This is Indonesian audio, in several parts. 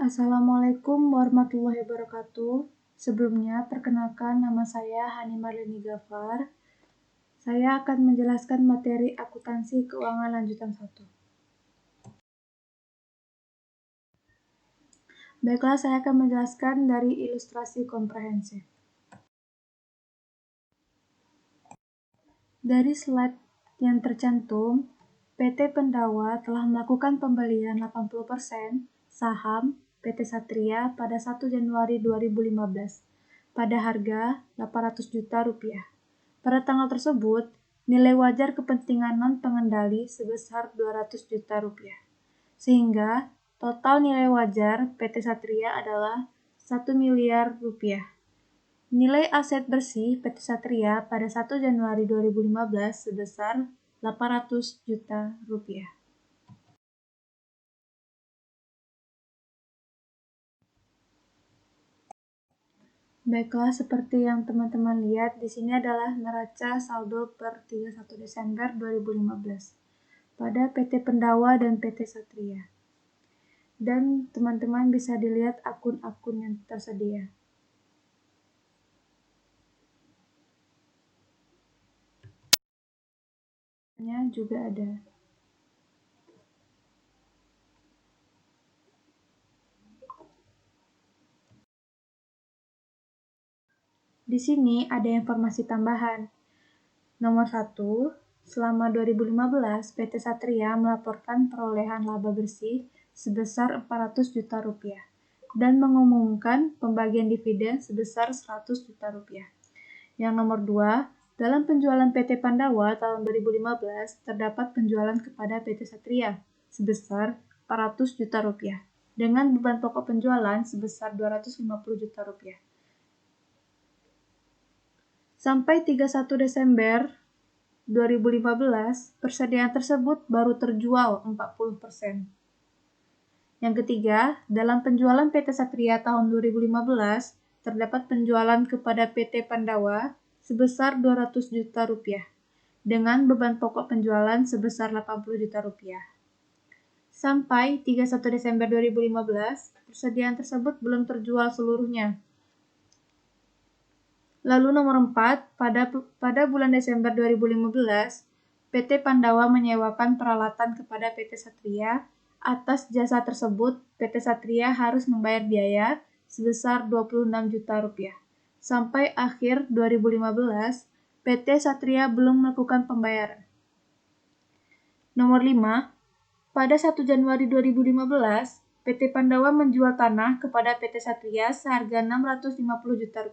Assalamualaikum warahmatullahi wabarakatuh. Sebelumnya, perkenalkan nama saya Hani Marleni Gafar. Saya akan menjelaskan materi akuntansi keuangan lanjutan 1. Baiklah, saya akan menjelaskan dari ilustrasi komprehensif. Dari slide yang tercantum, PT Pendawa telah melakukan pembelian 80% saham PT Satria pada 1 Januari 2015 pada harga Rp800 juta. Pada tanggal tersebut, nilai wajar kepentingan non-pengendali sebesar Rp200 juta. Sehingga total nilai wajar PT Satria adalah Rp1 miliar. Nilai aset bersih PT Satria pada 1 Januari 2015 sebesar Rp800 juta. Baiklah, seperti yang teman-teman lihat, di sini adalah neraca saldo per 31 Desember 2015 pada PT Pendawa dan PT Satria. Dan teman-teman bisa dilihat akun-akun yang tersedia. Juga ada. Di sini ada informasi tambahan. Nomor 1, selama 2015, PT Satria melaporkan perolehan laba bersih sebesar Rp400 juta dan mengumumkan pembagian dividen sebesar Rp100 juta. Yang nomor 2, dalam penjualan PT Pandawa tahun 2015 terdapat penjualan kepada PT Satria sebesar Rp400 juta dengan beban pokok penjualan sebesar Rp250 juta. Sampai 31 Desember 2015, persediaan tersebut baru terjual 40%. Yang ketiga, dalam penjualan PT Satria tahun 2015, terdapat penjualan kepada PT Pandawa sebesar Rp200 juta dengan beban pokok penjualan sebesar Rp80 juta. Sampai 31 Desember 2015, persediaan tersebut belum terjual seluruhnya. Lalu nomor 4, pada bulan Desember 2015, PT Pandawa menyewakan peralatan kepada PT Satria. Atas jasa tersebut, PT Satria harus membayar biaya sebesar Rp26 juta. Sampai akhir 2015, PT Satria belum melakukan pembayaran. Nomor 5, pada 1 Januari 2015, PT Pandawa menjual tanah kepada PT Satria seharga Rp650 juta.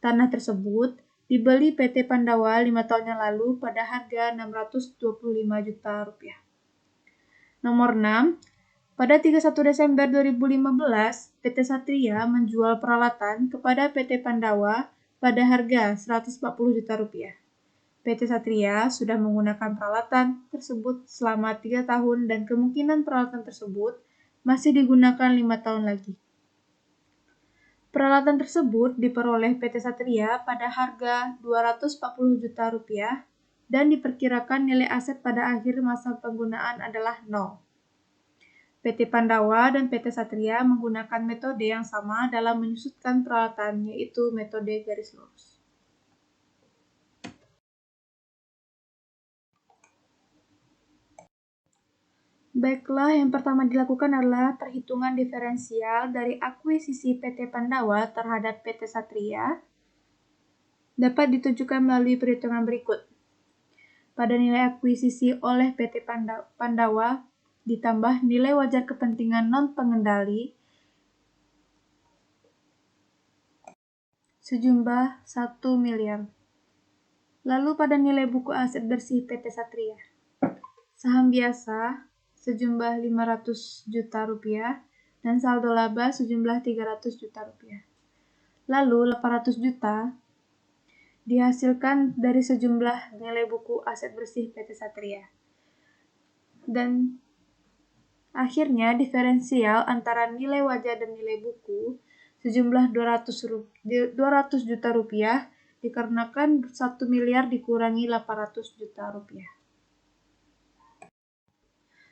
Tanah tersebut dibeli PT Pandawa 5 tahun yang lalu pada harga Rp625 juta. Nomor 6, pada 31 Desember 2015, PT Satria menjual peralatan kepada PT Pandawa pada harga Rp140 juta. PT Satria sudah menggunakan peralatan tersebut selama 3 tahun dan kemungkinan peralatan tersebut masih digunakan 5 tahun lagi. Peralatan tersebut diperoleh PT Satria pada harga Rp240 juta dan diperkirakan nilai aset pada akhir masa penggunaan adalah 0. PT Pandawa dan PT Satria menggunakan metode yang sama dalam menyusutkan peralatan, yaitu metode garis lurus. Baiklah, yang pertama dilakukan adalah perhitungan diferensial dari akuisisi PT Pandawa terhadap PT Satria dapat ditujukan melalui perhitungan berikut. Pada nilai akuisisi oleh PT Pandawa ditambah nilai wajar kepentingan non-pengendali sejumlah Rp1 miliar. Lalu pada nilai buku aset bersih PT Satria, saham biasa sejumlah Rp500 juta dan saldo laba sejumlah Rp300 juta. Lalu Rp800 juta dihasilkan dari sejumlah nilai buku aset bersih PT Satria. Dan akhirnya diferensial antara nilai wajar dan nilai buku sejumlah Rp200 juta dikarenakan Rp1 miliar dikurangi Rp800 juta.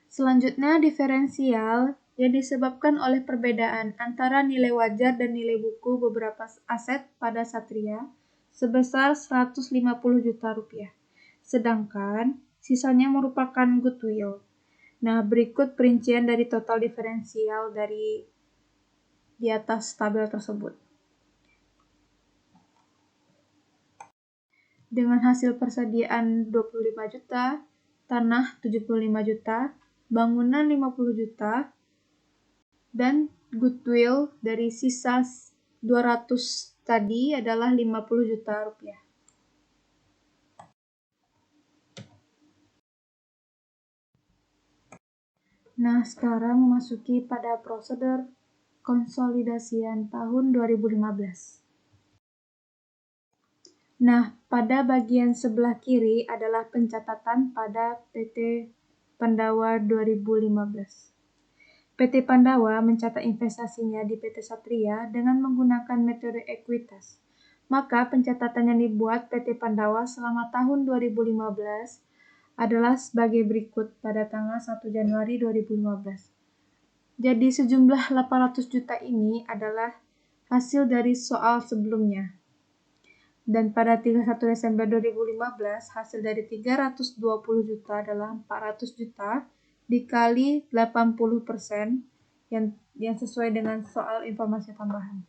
Selanjutnya diferensial yang disebabkan oleh perbedaan antara nilai wajar dan nilai buku beberapa aset pada Satria sebesar 150 juta rupiah. Sedangkan sisanya merupakan goodwill. Nah, berikut perincian dari total diferensial dari di atas tabel tersebut. Dengan hasil persediaan 25 juta, tanah 75 juta, bangunan 50 juta, dan goodwill dari sisa 200 tadi adalah 50 juta rupiah. Nah, sekarang memasuki pada prosedur konsolidasian tahun 2015. Nah, pada bagian sebelah kiri adalah pencatatan pada PT Pandawa 2015. PT Pandawa mencatat investasinya di PT Satria dengan menggunakan metode ekuitas. Maka pencatatan yang dibuat PT Pandawa selama tahun 2015 adalah sebagai berikut pada tanggal 1 Januari 2015. Jadi sejumlah 800 juta ini adalah hasil dari soal sebelumnya. Dan pada 31 Desember 2015, hasil dari 320 juta adalah 400 juta dikali 80% yang sesuai dengan soal informasi tambahan.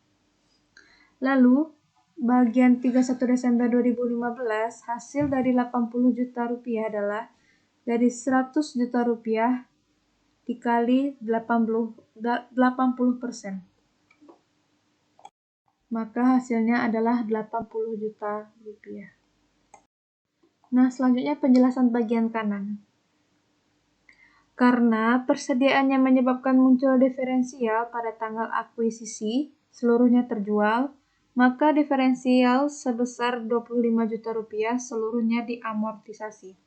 Lalu, bagian 31 Desember 2015, hasil dari 80 juta rupiah adalah dari 100 juta rupiah dikali 80%. Maka hasilnya adalah 80 juta rupiah. Nah, selanjutnya penjelasan bagian kanan. Karena persediaannya menyebabkan muncul diferensial pada tanggal akuisisi, seluruhnya terjual, maka diferensial sebesar 25 juta rupiah seluruhnya diamortisasi.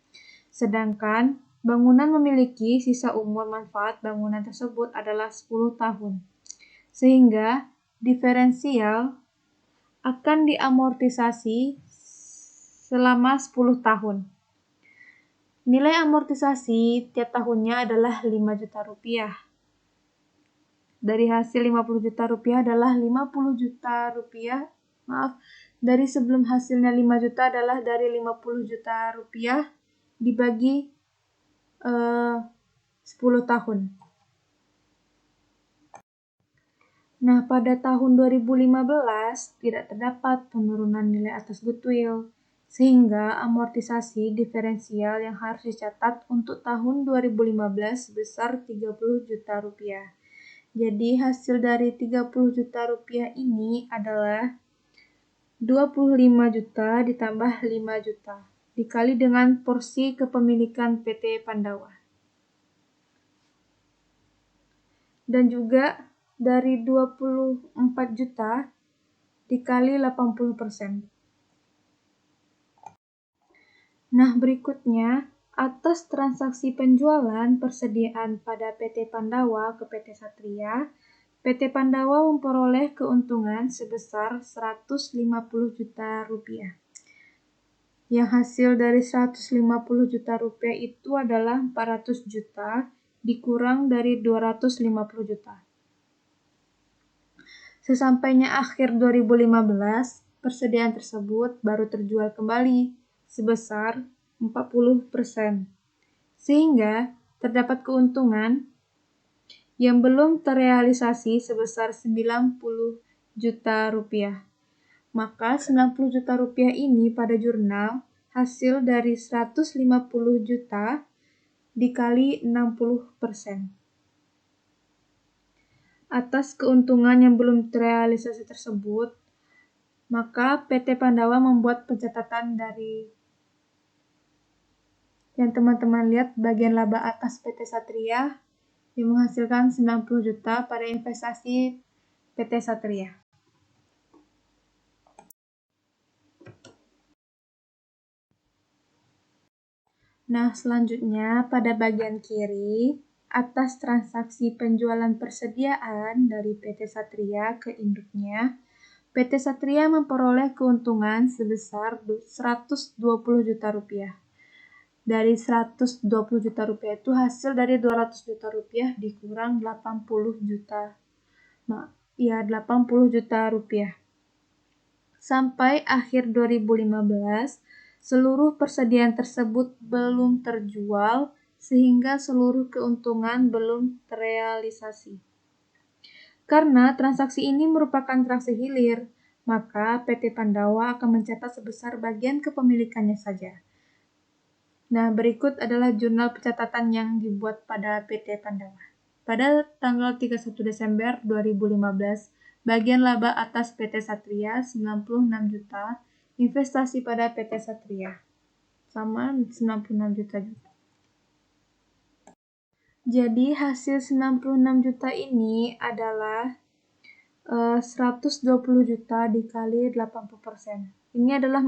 Sedangkan bangunan memiliki sisa umur manfaat bangunan tersebut adalah 10 tahun. Sehingga diferensial akan diamortisasi selama 10 tahun. Nilai amortisasi tiap tahunnya adalah 5 juta rupiah. Dari hasil 50 juta rupiah adalah 50 juta rupiah. Dari sebelum hasilnya 5 juta adalah dari 50 juta rupiah dibagi 10 tahun. Nah, pada tahun 2015 tidak terdapat penurunan nilai atas goodwill, sehingga amortisasi diferensial yang harus dicatat untuk tahun 2015 sebesar 30 juta rupiah. Jadi hasil dari 30 juta rupiah ini adalah 25 juta ditambah 5 juta dikali dengan porsi kepemilikan PT Pandawa. Dan juga dari 24 juta dikali 80%. Nah, berikutnya, atas transaksi penjualan persediaan pada PT Pandawa ke PT Satria, PT Pandawa memperoleh keuntungan sebesar 150 juta rupiah. Yang hasil dari 150 juta rupiah itu adalah 400 juta dikurang dari 250 juta. Sesampainya akhir 2015, persediaan tersebut baru terjual kembali sebesar 40%. Sehingga terdapat keuntungan yang belum terrealisasi sebesar 90 juta rupiah. Maka 90 juta rupiah ini pada jurnal hasil dari 150 juta dikali 60%. Atas keuntungan yang belum terrealisasi tersebut, maka PT Pandawa membuat pencatatan dari yang teman-teman lihat bagian laba atas PT Satria yang menghasilkan 90 juta pada investasi PT Satria. Nah, selanjutnya pada bagian kiri, atas transaksi penjualan persediaan dari PT Satria ke induknya, PT Satria memperoleh keuntungan sebesar 120 juta rupiah. Dari 120 juta rupiah itu hasil dari 200 juta rupiah dikurang 80 juta. 80 juta rupiah. Sampai akhir 2015, seluruh persediaan tersebut belum terjual sehingga seluruh keuntungan belum terrealisasi. Karena transaksi ini merupakan transaksi hilir, maka PT Pandawa akan mencatat sebesar bagian kepemilikannya saja. Nah, berikut adalah jurnal pencatatan yang dibuat pada PT Pandawa. Pada tanggal 31 Desember 2015, bagian laba atas PT Satria 96 juta, investasi pada PT Satria sama 96 juta juga. Jadi hasil 96 juta ini adalah 120 juta dikali 80%. Ini adalah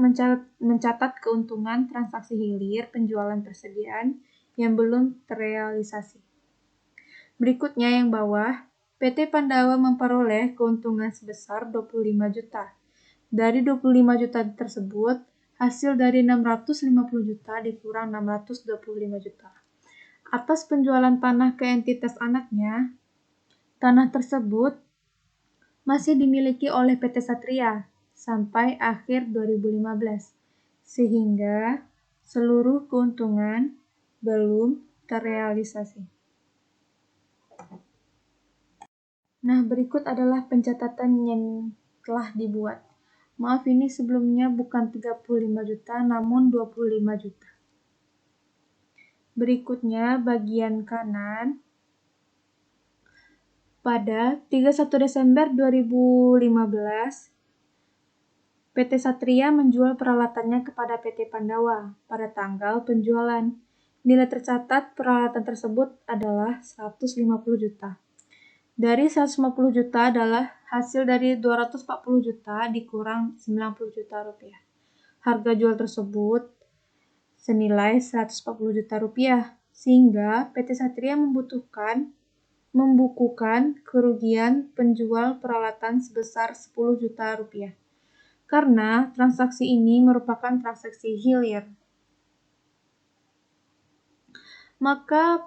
mencatat keuntungan transaksi hilir penjualan persediaan yang belum terrealisasi. Berikutnya yang bawah, PT Pandawa memperoleh keuntungan sebesar 25 juta. Dari 25 juta tersebut, hasil dari 650 juta dikurang 625 juta. Atas penjualan tanah ke entitas anaknya, tanah tersebut masih dimiliki oleh PT Satria sampai akhir 2015, sehingga seluruh keuntungan belum terrealisasi. Nah, berikut adalah pencatatan yang telah dibuat. Maaf, ini sebelumnya bukan 35 juta, namun 25 juta. Berikutnya, bagian kanan. Pada 31 Desember 2015, PT Satria menjual peralatannya kepada PT Pandawa pada tanggal penjualan. Nilai tercatat peralatan tersebut adalah 150 juta. Dari 150 juta adalah hasil dari 240 juta dikurang 90 juta rupiah. Harga jual tersebut senilai 140 juta rupiah, sehingga PT Satria membukukan kerugian penjual peralatan sebesar 10 juta rupiah. Karena transaksi ini merupakan transaksi hilir. Maka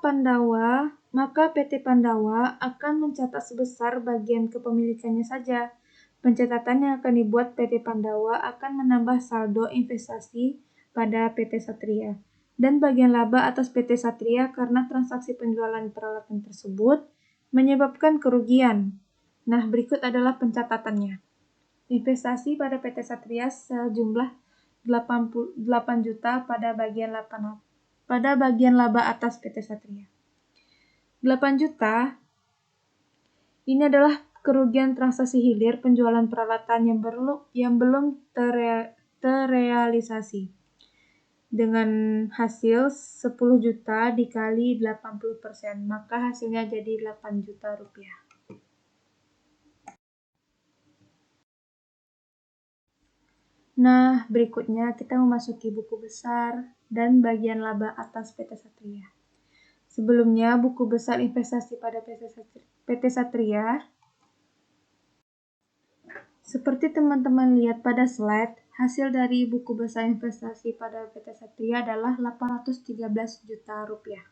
PT Pandawa akan mencatat sebesar bagian kepemilikannya saja. Pencatatan yang akan dibuat PT Pandawa akan menambah saldo investasi pada PT Satria dan bagian laba atas PT Satria karena transaksi penjualan peralatan tersebut menyebabkan kerugian. Nah, berikut adalah pencatatannya. Investasi pada PT Satria sejumlah 88 juta pada bagian laba atas PT Satria. 8 juta ini adalah kerugian transaksi hilir penjualan peralatan yang belum terrealisasi. Dengan hasil 10 juta dikali 80%, maka hasilnya jadi 8 juta rupiah. Nah, berikutnya kita memasuki buku besar dan bagian laba atas PT Satria. Sebelumnya, buku besar investasi pada PT Satria. Seperti teman-teman lihat pada slide, hasil dari buku besar investasi pada PT Satria adalah 813 juta rupiah.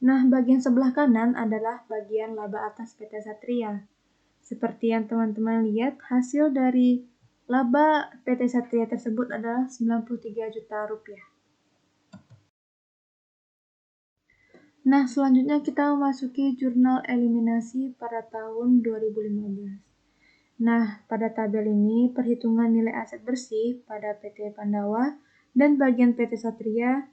Nah, bagian sebelah kanan adalah bagian laba atas PT Satria. Seperti yang teman-teman lihat, hasil dari laba PT Satria tersebut adalah 93 juta rupiah. Nah, selanjutnya kita memasuki jurnal eliminasi pada tahun 2015. Nah, pada tabel ini perhitungan nilai aset bersih pada PT Pandawa dan bagian PT Satria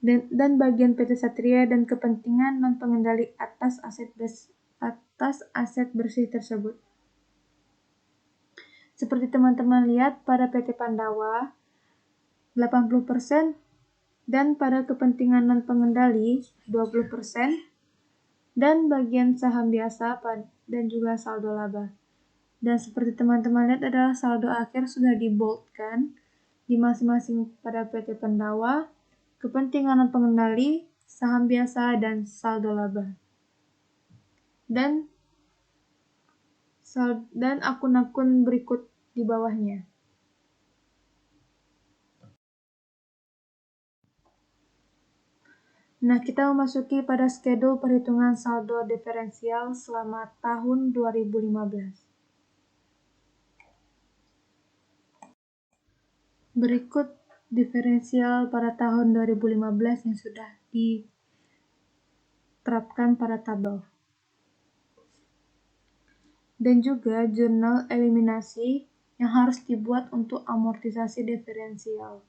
dan kepentingan non-pengendali atas aset bersih tersebut. Seperti teman-teman lihat pada PT Pandawa 80% dan pada kepentingan non-pengendali 20% dan bagian saham biasa dan juga saldo laba. Dan seperti teman-teman lihat adalah saldo akhir sudah diboldkan di masing-masing pada PT Pandawa, kepentingan non-pengendali, saham biasa, dan saldo laba. Dan akun-akun berikut di bawahnya. Nah, kita memasuki pada schedule perhitungan saldo diferensial selama tahun 2015. Berikut diferensial pada tahun 2015 yang sudah diterapkan pada tabel. Dan juga jurnal eliminasi yang harus dibuat untuk amortisasi diferensial.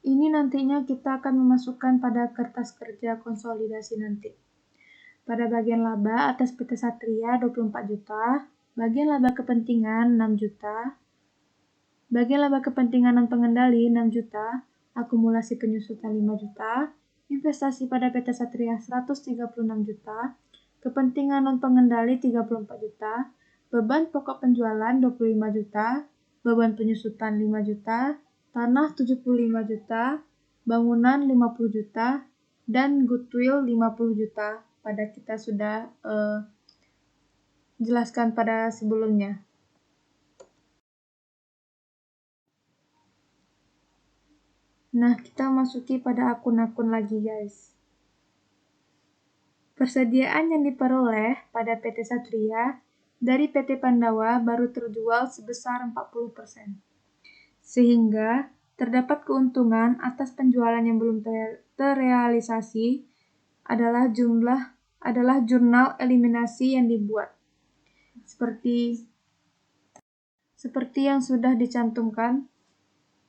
Ini nantinya kita akan memasukkan pada kertas kerja konsolidasi nanti. Pada bagian laba atas PT Satria 24 juta, bagian laba kepentingan 6 juta, bagian laba kepentingan non pengendali 6 juta, akumulasi penyusutan 5 juta, investasi pada PT Satria 136 juta, kepentingan non pengendali 34 juta, beban pokok penjualan 25 juta, beban penyusutan 5 juta, tanah 75 juta, bangunan 50 juta, dan goodwill 50 juta. Pada kita sudah jelaskan pada sebelumnya. Nah, kita masuki pada akun-akun lagi, guys. Persediaan yang diperoleh pada PT Satria dari PT Pandawa baru terjual sebesar 40%. Sehingga terdapat keuntungan atas penjualan yang belum terrealisasi adalah jurnal eliminasi yang dibuat. Seperti yang sudah dicantumkan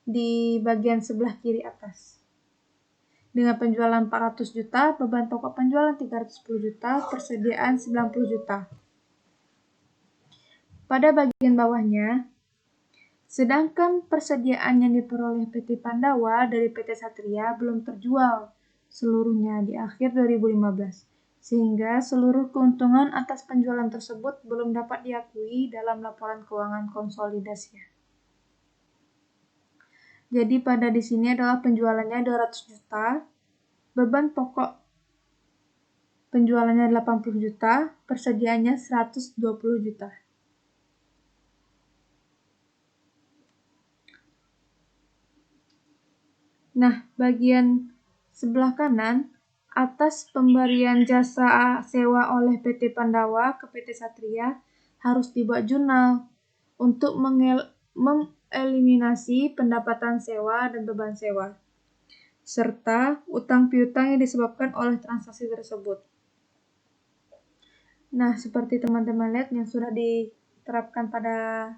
di bagian sebelah kiri atas. Dengan penjualan 400 juta, beban pokok penjualan 310 juta, persediaan 90 juta. Pada bagian bawahnya, sedangkan persediaan yang diperoleh PT Pandawa dari PT Satria belum terjual seluruhnya di akhir 2015, sehingga seluruh keuntungan atas penjualan tersebut belum dapat diakui dalam laporan keuangan konsolidasi. Jadi pada di sini adalah penjualannya 200 juta, beban pokok penjualannya 80 juta, persediaannya 120 juta. Nah, bagian sebelah kanan, atas pemberian jasa sewa oleh PT Pandawa ke PT Satria, harus dibuat jurnal untuk mengeliminasi pendapatan sewa dan beban sewa, serta utang piutang yang disebabkan oleh transaksi tersebut. Nah, seperti teman-teman lihat yang sudah diterapkan pada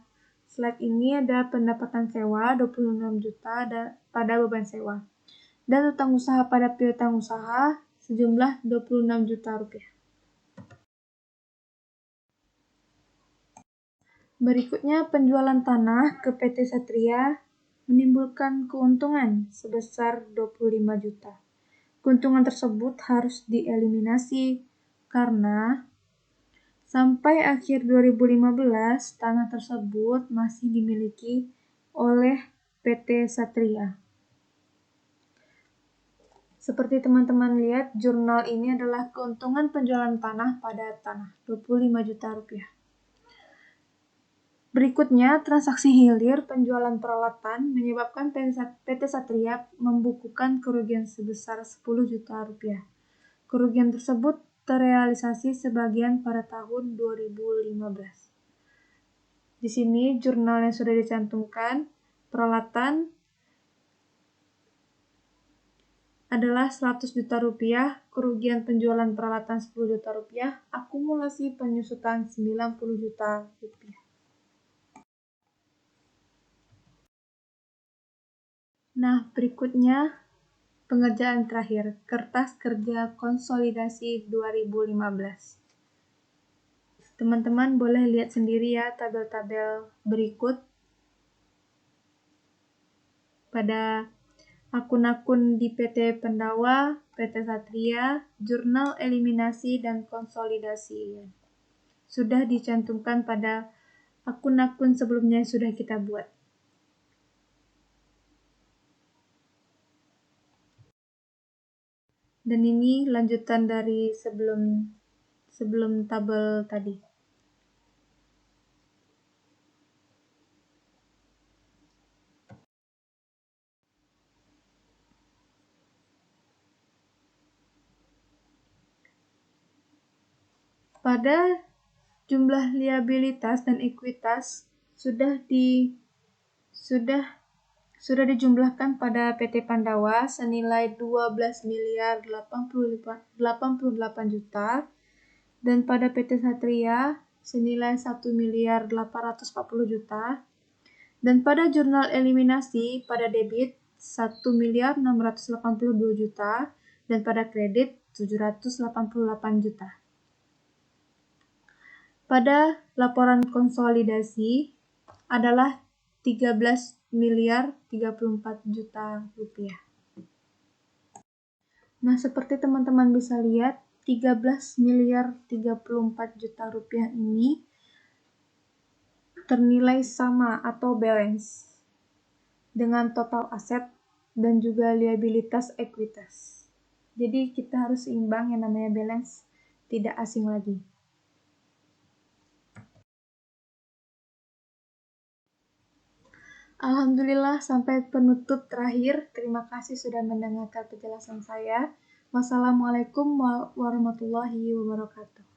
slide ini, ada pendapatan sewa 26 juta pada beban sewa, dan utang usaha pada piutang usaha sejumlah 26 juta rupiah. Berikutnya, penjualan tanah ke PT Satria menimbulkan keuntungan sebesar 25 juta. Keuntungan tersebut harus dieliminasi karena sampai akhir 2015 tanah tersebut masih dimiliki oleh PT Satria. Seperti teman-teman lihat, jurnal ini adalah keuntungan penjualan tanah pada tanah, 25 juta rupiah. Berikutnya, transaksi hilir penjualan peralatan menyebabkan PT Satria membukukan kerugian sebesar 10 juta rupiah. Kerugian tersebut terrealisasi sebagian pada tahun 2015. Di sini jurnal yang sudah dicantumkan, peralatan adalah 100 juta rupiah, kerugian penjualan peralatan 10 juta rupiah, akumulasi penyusutan 90 juta rupiah. Nah, berikutnya pengerjaan terakhir, kertas kerja konsolidasi 2015. Teman-teman boleh lihat sendiri ya tabel-tabel berikut pada akun-akun di PT Pandawa, PT Satria, jurnal eliminasi dan konsolidasi. Sudah dicantumkan pada akun-akun sebelumnya yang sudah kita buat. Dan ini lanjutan dari sebelum tabel tadi. Pada jumlah liabilitas dan ekuitas sudah dijumlahkan pada PT Pandawa senilai 12.088 juta dan pada PT Satria senilai 1.840 juta dan pada jurnal eliminasi pada debit 1.682 juta dan pada kredit 788 juta. Pada laporan konsolidasi adalah 13.034 juta rupiah. Nah, seperti teman-teman bisa lihat, 13.034 juta rupiah ini ternilai sama atau balance dengan total aset dan juga liabilitas ekuitas. Jadi kita harus seimbang, yang namanya balance tidak asing lagi. Alhamdulillah, sampai penutup terakhir. Terima kasih sudah mendengarkan penjelasan saya. Wassalamualaikum warahmatullahi wabarakatuh.